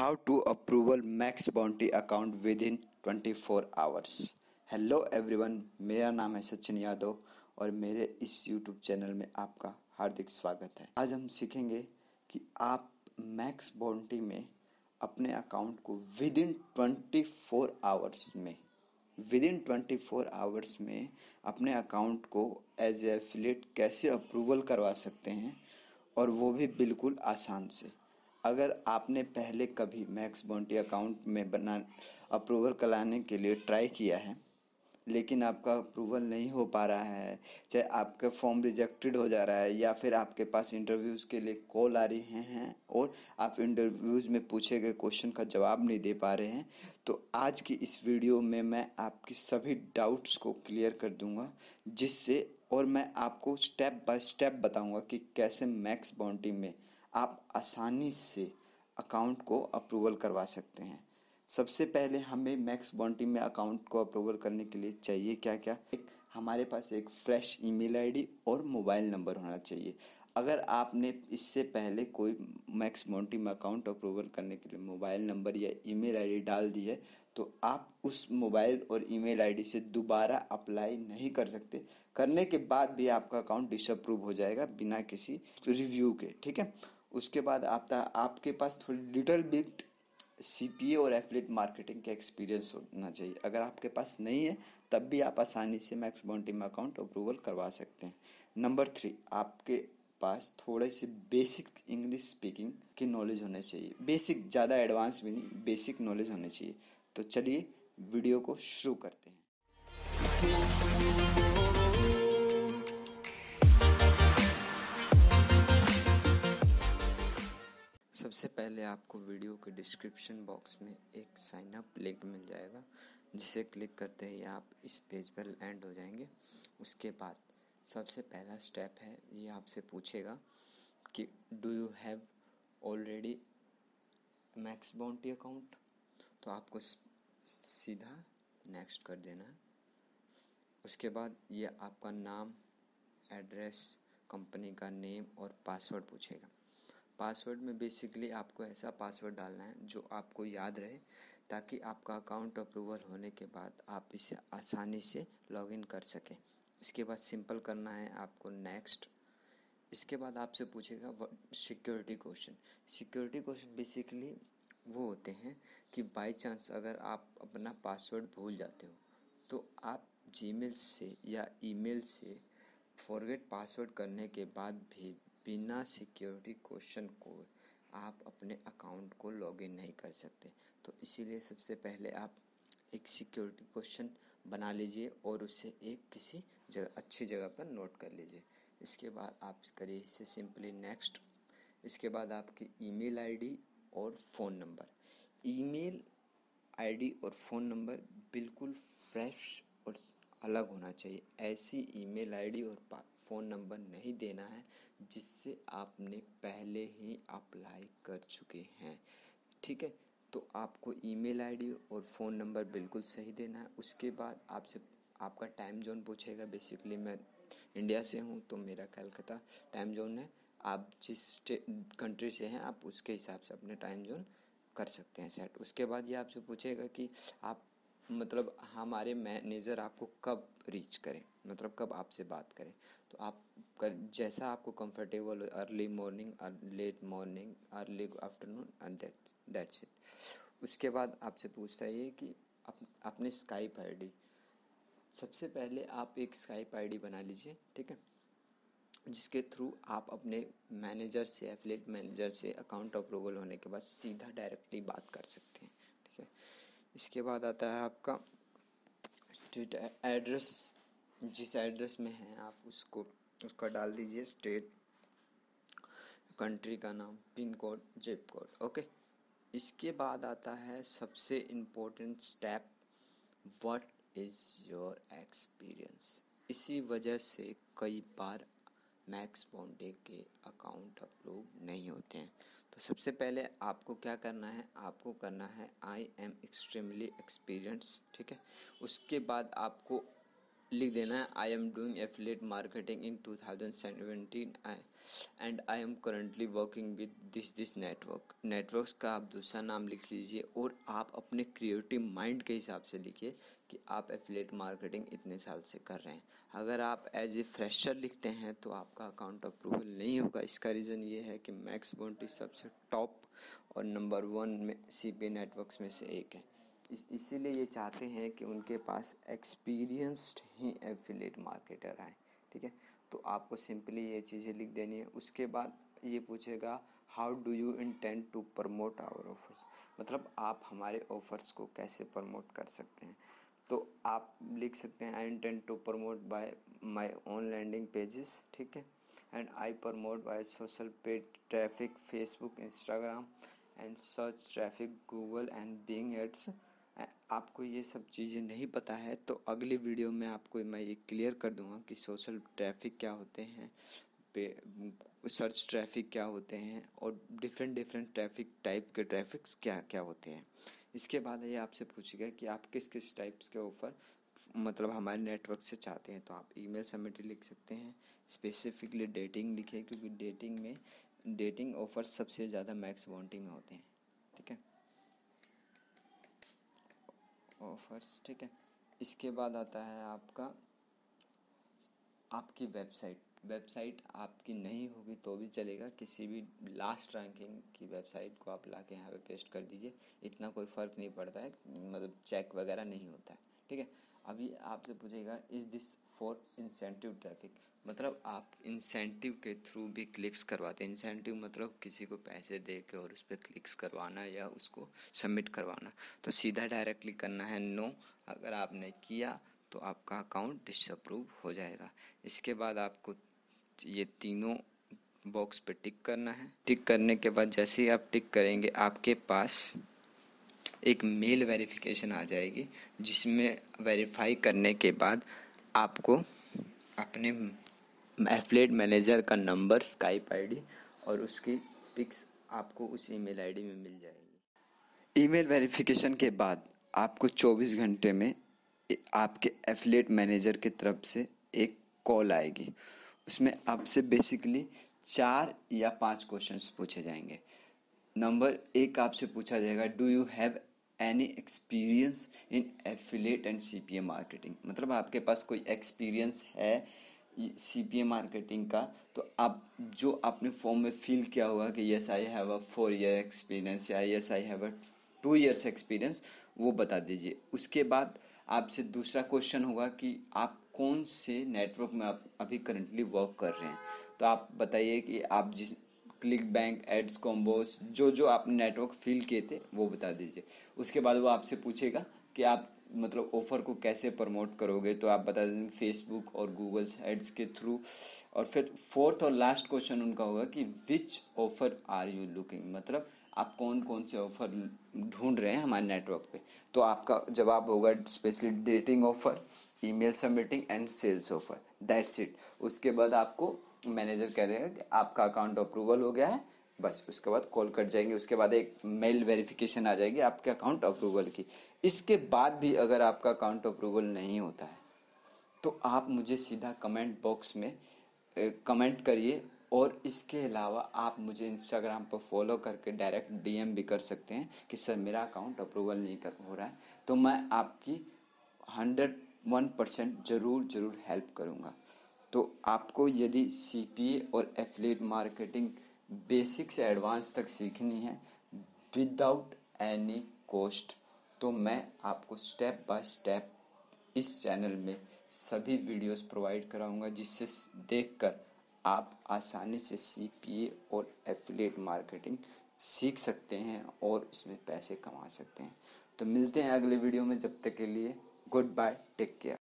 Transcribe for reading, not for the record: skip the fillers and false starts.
How to approval max bounty account within 24 hours। Hello everyone, मेरा नाम है सचिन यादव और मेरे इस यूट्यूब चैनल में आपका हार्दिक स्वागत है। आज हम सीखेंगे कि आप मैक्स बाउंटी में अपने अकाउंट को विदिन 24 आवर्स में अपने अकाउंट को एज ए एफिलिएट कैसे अप्रूवल करवा सकते हैं, और वो भी बिल्कुल आसान से। अगर आपने पहले कभी मैक्स बाउंटी अकाउंट में अप्रूवल कराने के लिए ट्राई किया है लेकिन आपका अप्रूवल नहीं हो पा रहा है, चाहे आपका फॉर्म रिजेक्टेड हो जा रहा है या फिर आपके पास इंटरव्यूज़ के लिए कॉल आ रही हैं और आप इंटरव्यूज़ में पूछे गए क्वेश्चन का जवाब नहीं दे पा रहे हैं, तो आज की इस वीडियो में मैं आपकी सभी डाउट्स को क्लियर कर दूंगा, और मैं आपको स्टेप बाय स्टेप बताऊंगा कि कैसे मैक्स बाउंटी में आप आसानी से अकाउंट को अप्रूवल करवा सकते हैं। सबसे पहले हमें मैक्स बाउंटी में अकाउंट को अप्रूवल करने के लिए चाहिए क्या क्या। हमारे पास एक फ्रेश ईमेल आईडी और मोबाइल नंबर होना चाहिए। अगर आपने इससे पहले कोई मैक्स बाउंटी में अकाउंट अप्रूवल करने के लिए मोबाइल नंबर या ईमेल आईडी डाल दी है तो आप उस मोबाइल और ईमेल आईडी से दोबारा अप्लाई नहीं कर सकते। करने के बाद भी आपका अकाउंट डिसअप्रूव हो जाएगा बिना किसी रिव्यू के, ठीक है। उसके बाद आपके पास थोड़ी लिटिल बिट सीपीए और एफिलिएट मार्केटिंग का एक्सपीरियंस होना चाहिए। अगर आपके पास नहीं है तब भी आप आसानी से मैक्स बाउंटी में अकाउंट अप्रूवल करवा सकते हैं। नंबर 3, आपके पास थोड़े से बेसिक इंग्लिश स्पीकिंग की नॉलेज होनी चाहिए। बेसिक, ज़्यादा एडवांस भी नहीं, बेसिक नॉलेज होनी चाहिए। तो चलिए वीडियो को शुरू करते हैं। सबसे पहले आपको वीडियो के डिस्क्रिप्शन बॉक्स में एक साइन अप लिंक मिल जाएगा, जिसे क्लिक करते ही आप इस पेज पर लैंड हो जाएंगे। उसके बाद सबसे पहला स्टेप है, ये आपसे पूछेगा कि do you have already max bounty account. तो आपको सीधा नेक्स्ट कर देना है। उसके बाद ये आपका नाम, एड्रेस, कंपनी का नेम और पासवर्ड पूछेगा। पासवर्ड में बेसिकली आपको ऐसा पासवर्ड डालना है जो आपको याद रहे, ताकि आपका अकाउंट अप्रूवल होने के बाद आप इसे आसानी से लॉगिन कर सकें। इसके बाद सिंपल करना है आपको नेक्स्ट। इसके बाद आपसे पूछेगा security question. Security question basically वो होते हैं कि बाय चांस अगर आप अपना पासवर्ड भूल जाते हो तो आप जीमेल से या ईमेल से फॉरगेट पासवर्ड करने के बाद भी बिना सिक्योरिटी क्वेश्चन को आप अपने अकाउंट को लॉगिन नहीं कर सकते। तो इसीलिए सबसे पहले आप एक सिक्योरिटी क्वेश्चन बना लीजिए और उसे एक किसी जगह, अच्छी जगह पर नोट कर लीजिए। इसके बाद आप करिए इसे सिंपली नेक्स्ट। इसके बाद आपकी ईमेल आईडी और फ़ोन नंबर। ईमेल आईडी और फ़ोन नंबर बिल्कुल फ्रेश और अलग होना चाहिए। ऐसी ईमेल आईडी और फ़ोन नंबर नहीं देना है जिससे आपने पहले ही अप्लाई कर चुके हैं, ठीक है। तो आपको ईमेल आईडी और फ़ोन नंबर बिल्कुल सही देना है। उसके बाद आपसे आपका टाइम जोन पूछेगा। बेसिकली मैं इंडिया से हूँ तो मेरा कलकत्ता टाइम जोन है। आप जिस कंट्री से हैं आप उसके हिसाब से अपने टाइम जोन कर सकते हैं सेट। उसके बाद ये आपसे पूछेगा कि आप हमारे मैनेजर आपको कब रीच करें, मतलब कब आपसे बात करें। तो आप जैसा आपको कंफर्टेबल हो, early morning, late morning, early afternoon, and that's it. उसके बाद आपसे पूछता है ये कि अपने स्काइप आईडी। सबसे पहले आप एक स्काइप आईडी बना लीजिए, ठीक है, जिसके थ्रू आप अपने मैनेजर से, एफिलिएट मैनेजर से अकाउंट अप्रूवल होने के बाद सीधा डायरेक्टली बात कर सकते हैं, ठीक है। इसके बाद आता है आपका स्टेट एड्रेस। जिस एड्रेस में हैं आप उसका डाल दीजिए, स्टेट, कंट्री का नाम, pin code, zip code, okay. इसके बाद आता है सबसे important step, what is your experience. इसी वजह से कई बार मैक्स बाउंटी के अकाउंट अप्रूव नहीं होते हैं। तो सबसे पहले आपको क्या करना है, आपको करना है आई एम एक्सट्रीमली एक्सपीरियंस, ठीक है। उसके बाद आपको लिख देना है I am doing affiliate marketing in 2017 and I am currently working with this networks का आप दूसरा नाम लिख लीजिए और आप अपने क्रिएटिव माइंड के हिसाब से लिखिए कि आप एफिलिएट मार्केटिंग इतने साल से कर रहे हैं। अगर आप एज ए फ्रेशर लिखते हैं तो आपका अकाउंट अप्रूवल नहीं होगा। इसका रीज़न ये है कि मैक्स बाउंड्री सबसे टॉप और नंबर 1 में CPA नेटवर्क्स में से एक है। इसीलिए ये चाहते हैं कि उनके पास एक्सपीरियंस्ड ही एफिलिएट मार्केटर आए। ठीक है, तो आपको सिंपली ये चीज़ें लिख देनी है। उसके बाद ये पूछेगा how do you intend to promote our offers, मतलब आप हमारे ऑफर्स को कैसे प्रमोट कर सकते हैं। तो आप लिख सकते हैं I intend to promote by my own landing pages. ठीक है, and I promote by social paid traffic Facebook Instagram and search traffic Google and Bing ads. आपको ये सब चीज़ें नहीं पता है तो अगली वीडियो में आपको मैं ये क्लियर कर दूंगा कि सोशल ट्रैफिक क्या होते हैं, सर्च ट्रैफिक क्या होते हैं और डिफरेंट ट्रैफिक टाइप के ट्रैफिक्स क्या क्या होते हैं। इसके बाद ये आपसे पूछेगा कि आप किस किस टाइप्स के ऑफ़र मतलब हमारे नेटवर्क से चाहते हैं। तो आप ईमेल समिटरी लिख सकते हैं, स्पेसिफिकली डेटिंग लिखे क्योंकि डेटिंग ऑफर सबसे ज़्यादा मैक्स बाउंटी में होते हैं। ठीक है, ऑफर्स। ठीक है, इसके बाद आता है आपकी वेबसाइट आपकी नहीं होगी तो भी चलेगा, किसी भी लास्ट रैंकिंग की वेबसाइट को आप लाके यहाँ पे पेस्ट कर दीजिए, इतना कोई फ़र्क नहीं पड़ता है, मतलब चेक वगैरह नहीं होता है। ठीक है, अभी आपसे पूछेगा is this for incentive traffic, मतलब आप इंसेंटिव के थ्रू भी क्लिक्स करवाते हैं। इंसेंटिव मतलब किसी को पैसे दे के और उस पर क्लिक्स करवाना या उसको सबमिट करवाना। तो सीधा डायरेक्टली करना है नो। अगर आपने किया तो आपका अकाउंट डिसअप्रूव हो जाएगा। इसके बाद आपको ये तीनों बॉक्स पे टिक करना है। टिक करने के बाद जैसे ही आप टिक करेंगे आपके पास एक मेल वेरिफिकेशन आ जाएगी, जिसमें वेरीफाई करने के बाद आपको अपने एफिलिएट मैनेजर का नंबर, स्काइप आईडी और उसकी पिक्स आपको उस ईमेल आईडी में मिल जाएगी। ईमेल वेरिफिकेशन के बाद आपको 24 घंटे में आपके एफिलिएट मैनेजर की तरफ से एक कॉल आएगी। उसमें आपसे बेसिकली 4 या 5 क्वेश्चंस पूछे जाएंगे। नंबर 1 आपसे पूछा जाएगा do you have any experience in affiliate and CPA marketing, मतलब आपके पास कोई एक्सपीरियंस है CPA मार्केटिंग का। तो आप जो आपने फॉर्म में फिल किया होगा कि yes I have a 4 year experience या yes I have a 2 years experience, वो बता दीजिए। उसके बाद आपसे दूसरा क्वेश्चन होगा कि आप कौन से नेटवर्क में आप अभी करंटली वर्क कर रहे हैं। तो आप बताइए कि आप जिस क्लिक बैंक, एड्स, कॉम्बोस, जो आपने नेटवर्क फिल किए थे वो बता दीजिए। उसके बाद वो आपसे पूछेगा कि आप मतलब ऑफ़र को कैसे प्रमोट करोगे, तो आप बता देंगे फेसबुक और गूगल एड्स के थ्रू। और फिर फोर्थ और लास्ट क्वेश्चन उनका होगा कि विच ऑफ़र आर यू लुकिंग, मतलब आप कौन कौन से ऑफ़र ढूंढ रहे हैं हमारे नेटवर्क पे। तो आपका जवाब होगा specially dating offer, email submitting and sales offer, that's it. उसके बाद आपको मैनेजर कह देगा कि आपका अकाउंट अप्रूवल हो गया है, बस उसके बाद कॉल कट जाएंगे। उसके बाद एक मेल वेरिफिकेशन आ जाएगी आपके अकाउंट अप्रूवल की। इसके बाद भी अगर आपका अकाउंट अप्रूवल नहीं होता है तो आप मुझे सीधा कमेंट बॉक्स में कमेंट करिए। और इसके अलावा आप मुझे इंस्टाग्राम पर फॉलो करके डायरेक्ट DM भी कर सकते हैं कि सर मेरा अकाउंट अप्रूवल नहीं कर हो रहा है, तो मैं आपकी 101% ज़रूर हेल्प करूँगा। तो आपको यदि CPA और एफिलिएट मार्केटिंग बेसिक से एडवांस तक सीखनी है विदाउट एनी कॉस्ट, तो मैं आपको स्टेप बाय स्टेप इस चैनल में सभी वीडियोस प्रोवाइड कराऊंगा, जिससे देखकर आप आसानी से CPA और एफिलिएट मार्केटिंग सीख सकते हैं और इसमें पैसे कमा सकते हैं। तो मिलते हैं अगले वीडियो में, जब तक के लिए गुड बाय, टेक केयर।